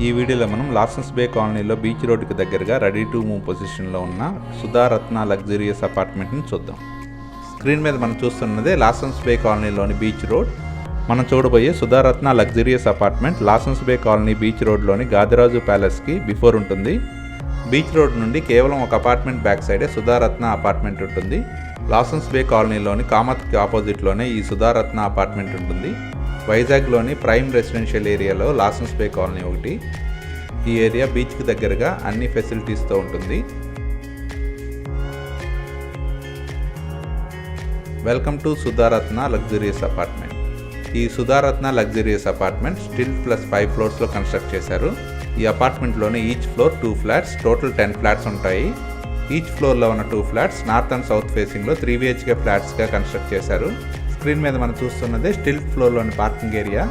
ఈ వీడియోలో మనం లాసన్స్ బే కాలనీలో బీచ్ రోడ్డుకి దగ్గరగా రెడీ టు మూవ్ పొజిషన్లో ఉన్న సుధారత్న లగ్జరియస్ అపార్ట్మెంట్ని చూద్దాం. స్క్రీన్ మీద మనం చూస్తున్నదే లాసన్స్ బే కాలనీలోని బీచ్ రోడ్. మనం చూడబోయే సుధారత్న luxurious apartment Lawsons Bay colony beach రోడ్లోని గాదిరాజు ప్యాలెస్కి బిఫోర్ ఉంటుంది. బీచ్ రోడ్ నుండి కేవలం ఒక అపార్ట్మెంట్ బ్యాక్ సైడే సుధారత్న అపార్ట్మెంట్ ఉంటుంది. లాసన్స్ బే కాలనీలోని కామత్కి ఆపోజిట్లోనే ఈ సుధారత్న అపార్ట్మెంట్ ఉంటుంది. వైజాగ్లోని ప్రైమ్ రెసిడెన్షియల్ ఏరియాలో లాసన్స్ బే కాలనీ ఒకటి. ఈ ఏరియా బీచ్కి దగ్గరగా అన్ని ఫెసిలిటీస్తో ఉంటుంది. Welcome to Sudharatna luxurious apartment. ఈ Sudharatna luxurious apartment stilt plus 5 ఫ్లోర్స్లో కన్స్ట్రక్ట్ చేశారు. ఈ అపార్ట్మెంట్లోని each floor 2 flats, total 10 flats ఉంటాయి. ఈచ్ ఫ్లోర్లో ఉన్న 2 ఫ్లాట్స్ నార్త్ అండ్ సౌత్ ఫేసింగ్లో 3 BHK ఫ్లాట్స్గా కన్స్ట్రక్ట్ చేశారు. స్క్రీన్ మీద మనం చూస్తున్నదే స్టిల్ ఫ్లోర్లోని పార్కింగ్ ఏరియా.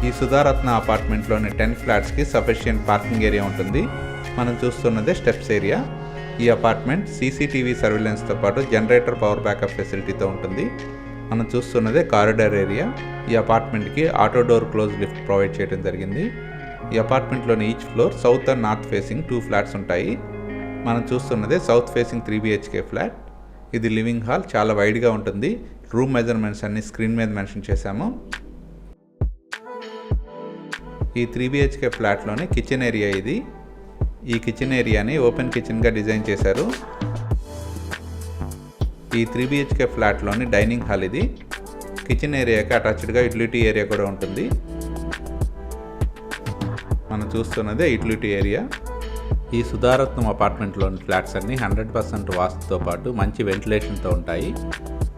ఈ సుధారత్న అపార్ట్మెంట్లోని 10 ఫ్లాట్స్కి సఫిషియెంట్ పార్కింగ్ ఏరియా ఉంటుంది. మనం చూస్తున్నదే స్టెప్స్ ఏరియా. ఈ అపార్ట్మెంట్ CCTV సర్వేలెన్స్తో పాటు జనరేటర్ పవర్ బ్యాకప్ ఫెసిలిటీతో ఉంటుంది. మనం చూస్తున్నదే కారిడార్ ఏరియా. ఈ అపార్ట్మెంట్కి auto door close lift provide చేయడం జరిగింది. ఈ అపార్ట్మెంట్లోని each floor south and north facing 2 flats ఉంటాయి. మనం చూస్తున్నదే సౌత్ ఫేసింగ్ 3 BHK ఫ్లాట్. ఇది లివింగ్ హాల్, చాలా వైడ్గా ఉంటుంది. రూమ్ మెజర్మెంట్స్ అన్ని స్క్రీన్ మీద మెన్షన్ చేశాము. ఈ 3 BHK ఫ్లాట్లోని కిచెన్ ఏరియా ఇది. ఈ కిచెన్ ఏరియాని ఓపెన్ కిచెన్గా డిజైన్ చేశారు. ఈ 3 BHK ఫ్లాట్లోని డైనింగ్ హాల్ ఇది. కిచెన్ ఏరియాకి అటాచ్డ్గా యూటిలిటీ ఏరియా కూడా ఉంటుంది. మనం చూస్తున్నదే యూటిలిటీ ఏరియా. ఈ సుధారత్నం అపార్ట్మెంట్లోని ఫ్లాట్స్ అన్ని 100% వాస్తుతో పాటు మంచి వెంటిలేషన్తో ఉంటాయి.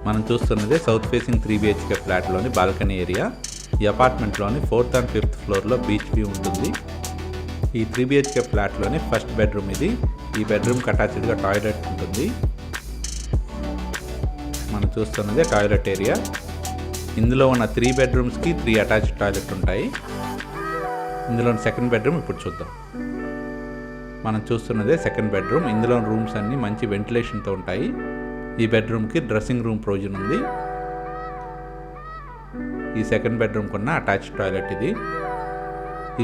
మనం చూస్తున్నదే సౌత్ ఫేసింగ్ 3 BHK ఫ్లాట్లోని బాల్కనీ ఏరియా. ఈ అపార్ట్మెంట్లోని 4th and 5th ఫ్లోర్లో బీచ్ వ్యూ ఉంటుంది. ఈ 3 BHK ఫ్లాట్లోని ఫస్ట్ బెడ్రూమ్ ఇది. ఈ బెడ్రూమ్కి అటాచ్డ్గా టాయిలెట్ ఉంటుంది. మనం చూస్తున్నదే టాయిలెట్ ఏరియా. ఇందులో ఉన్న 3 బెడ్రూమ్స్కి 3 అటాచ్డ్ టాయిలెట్ ఉంటాయి. ఇందులోని సెకండ్ బెడ్రూమ్ ఇప్పుడు చూద్దాం. మనం చూస్తున్నదే సెకండ్ బెడ్రూమ్. ఇందులో రూమ్స్ అన్నీ మంచి వెంటిలేషన్తో ఉంటాయి. ఈ బెడ్రూమ్కి డ్రెస్సింగ్ రూమ్ ప్రొవిజన్ ఉంది. ఈ సెకండ్ బెడ్రూమ్కి ఉన్న అటాచ్డ్ టాయిలెట్ ఇది.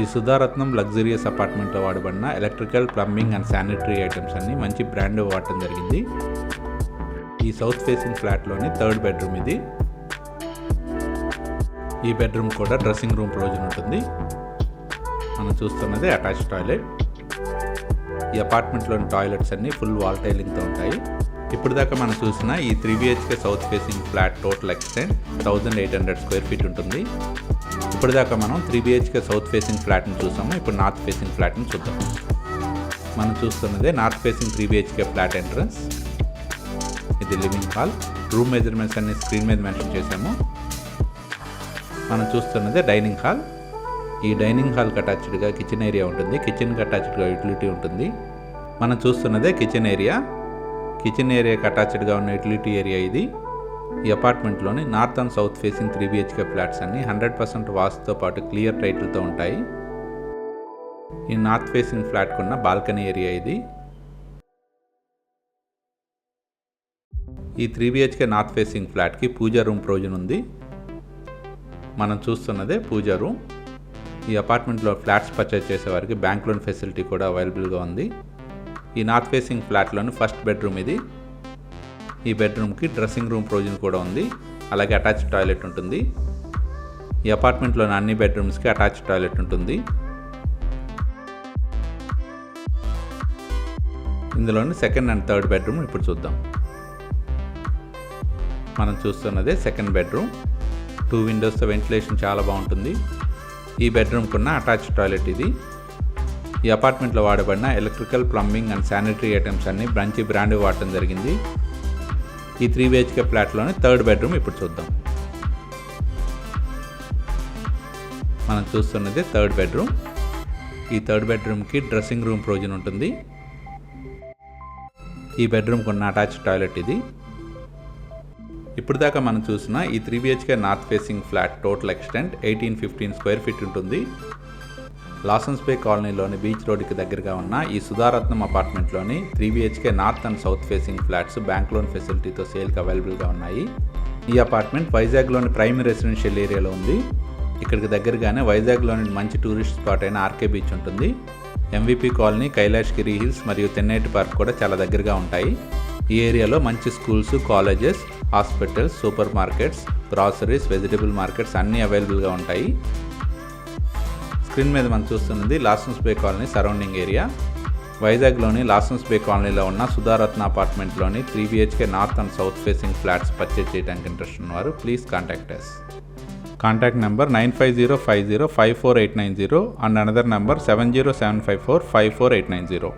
ఈ సుధారత్నం లగ్జరియస్ అపార్ట్మెంట్లో వాడబడిన electrical, plumbing and sanitary items అన్నీ మంచి బ్రాండ్ వాడటం జరిగింది. ఈ సౌత్ ఫేసింగ్ ఫ్లాట్లోని థర్డ్ బెడ్రూమ్ ఇది. ఈ బెడ్రూమ్ కూడా డ్రెస్సింగ్ రూమ్ ప్రొవిజన్ ఉంటుంది. మనం చూస్తున్నది అటాచ్డ్ టాయిలెట్. ఈ అపార్ట్మెంట్లోని టాయిలెట్స్ అన్నీ ఫుల్ వాల్ టైలింగ్తో ఉంటాయి. ఇప్పుడు దాకా మనం చూసిన ఈ 3 BHK south facing flat total extent 1800 square feet ఉంటుంది. ఇప్పుడు దాకా మనం 3 BHK సౌత్ ఫేసింగ్ ఫ్లాట్ని చూసాము. ఇప్పుడు నార్త్ ఫేసింగ్ ఫ్లాట్ని చూద్దాం. మనం చూస్తున్నదే north facing 3 BHK flat entrance. ఇది లివింగ్ హాల్. రూమ్ మెజర్మెంట్స్ అన్ని స్క్రీన్ మీద మెన్షన్ చేసాము. మనం చూస్తున్నదే డైనింగ్ హాల్. ఈ డైనింగ్ హాల్కి అటాచ్డ్గా కిచెన్ ఏరియా ఉంటుంది. కిచెన్కి అటాచ్డ్గా యూటిలిటీ ఉంటుంది. మనం చూస్తున్నదే కిచెన్ ఏరియా. కిచెన్ ఏరియాకి అటాచ్డ్గా ఉన్న యూటిలిటీ ఏరియా ఇది. ఈ అపార్ట్మెంట్లోని north and south facing 3 BHK flats అన్ని 100% వాస్తుతో పాటు క్లియర్ టైటిల్తో ఉంటాయి. ఈ నార్త్ ఫేసింగ్ ఫ్లాట్కు ఉన్న బాల్కనీ ఏరియా ఇది. ఈ 3 BHK నార్త్ ఫేసింగ్ ఫ్లాట్కి పూజా రూమ్ ప్రొవిజన్ ఉంది. మనం చూస్తున్నదే పూజా రూమ్. ఈ అపార్ట్మెంట్లో ఫ్లాట్స్ పర్చేజ్ చేసేవారికి బ్యాంక్ లోన్ ఫెసిలిటీ కూడా అవైలబుల్గా ఉంది. ఈ నార్త్ ఫేసింగ్ ఫ్లాట్లోని ఫస్ట్ బెడ్రూమ్ ఇది. ఈ బెడ్రూమ్కి డ్రెస్సింగ్ రూమ్ ప్రొవిజన్ కూడా ఉంది. అలాగే అటాచ్డ్ టాయిలెట్ ఉంటుంది. ఈ అపార్ట్మెంట్లోని అన్ని బెడ్రూమ్స్కి అటాచ్డ్ టాయిలెట్ ఉంటుంది. ఇందులోని సెకండ్ అండ్ థర్డ్ బెడ్రూమ్ ఇప్పుడు చూద్దాం. మనం చూస్తున్నదే సెకండ్ బెడ్రూమ్. 2 విండోస్తో వెంటిలేషన్ చాలా బాగుంటుంది. ఈ బెడ్రూమ్కి ఉన్న అటాచ్డ్ టాయిలెట్ ఇది. ఈ అపార్ట్మెంట్లో వాడబడిన electrical, plumbing and sanitary items అన్ని మంచి బ్రాండ్ వాడటం జరిగింది. ఈ 3 BHK ఫ్లాట్లోని థర్డ్ బెడ్రూమ్ ఇప్పుడు చూద్దాం. మనం చూస్తున్నది థర్డ్ బెడ్రూమ్. ఈ థర్డ్ బెడ్రూమ్కి డ్రెస్సింగ్ రూమ్ ప్రొవిజన్ ఉంటుంది. ఈ బెడ్రూమ్కి ఉన్న అటాచ్డ్ టాయిలెట్ ఇది. ఇప్పుడు దాకా మనం చూసిన ఈ 3 BHK north facing flat total extent 1815 square feet ఉంటుంది. లాసన్స్ బే కాలనీలోని బీచ్ రోడ్డుకి దగ్గరగా ఉన్న ఈ సుధారత్నం అపార్ట్మెంట్లోని 3 BHK north and south facing flats bank loan ఫెసిలిటీతో సేల్కి అవైలబుల్గా ఉన్నాయి. ఈ అపార్ట్మెంట్ వైజాగ్లోని ప్రైమ్ రెసిడెన్షియల్ ఏరియాలో ఉంది. ఇక్కడికి దగ్గరగానే వైజాగ్లోని మంచి టూరిస్ట్ స్పాట్ అయిన ఆర్కే బీచ్ ఉంటుంది. ఎంవిపి కాలనీ, కైలాష్గిరి హిల్స్ మరియు తెన్నేటి పార్క్ కూడా చాలా దగ్గరగా ఉంటాయి. ఈ ఏరియాలో మంచి schools, colleges, hospitals, super markets, groceries, vegetable markets అన్నీ అవైలబుల్గా ఉంటాయి. స్క్రీన్ మీద మనం చూస్తున్నది Lawsons Bay colony surrounding area. వైజాగ్లోని Lawsons బే కాలనీలో ఉన్న సుధారత్న అపార్ట్మెంట్లోని 3 BHK north and south facing flats purchase చేయడానికి ఇంట్రెస్ట్ ఉన్నవారు please contact us. Contact number 9505054890 and another number 70754 54890.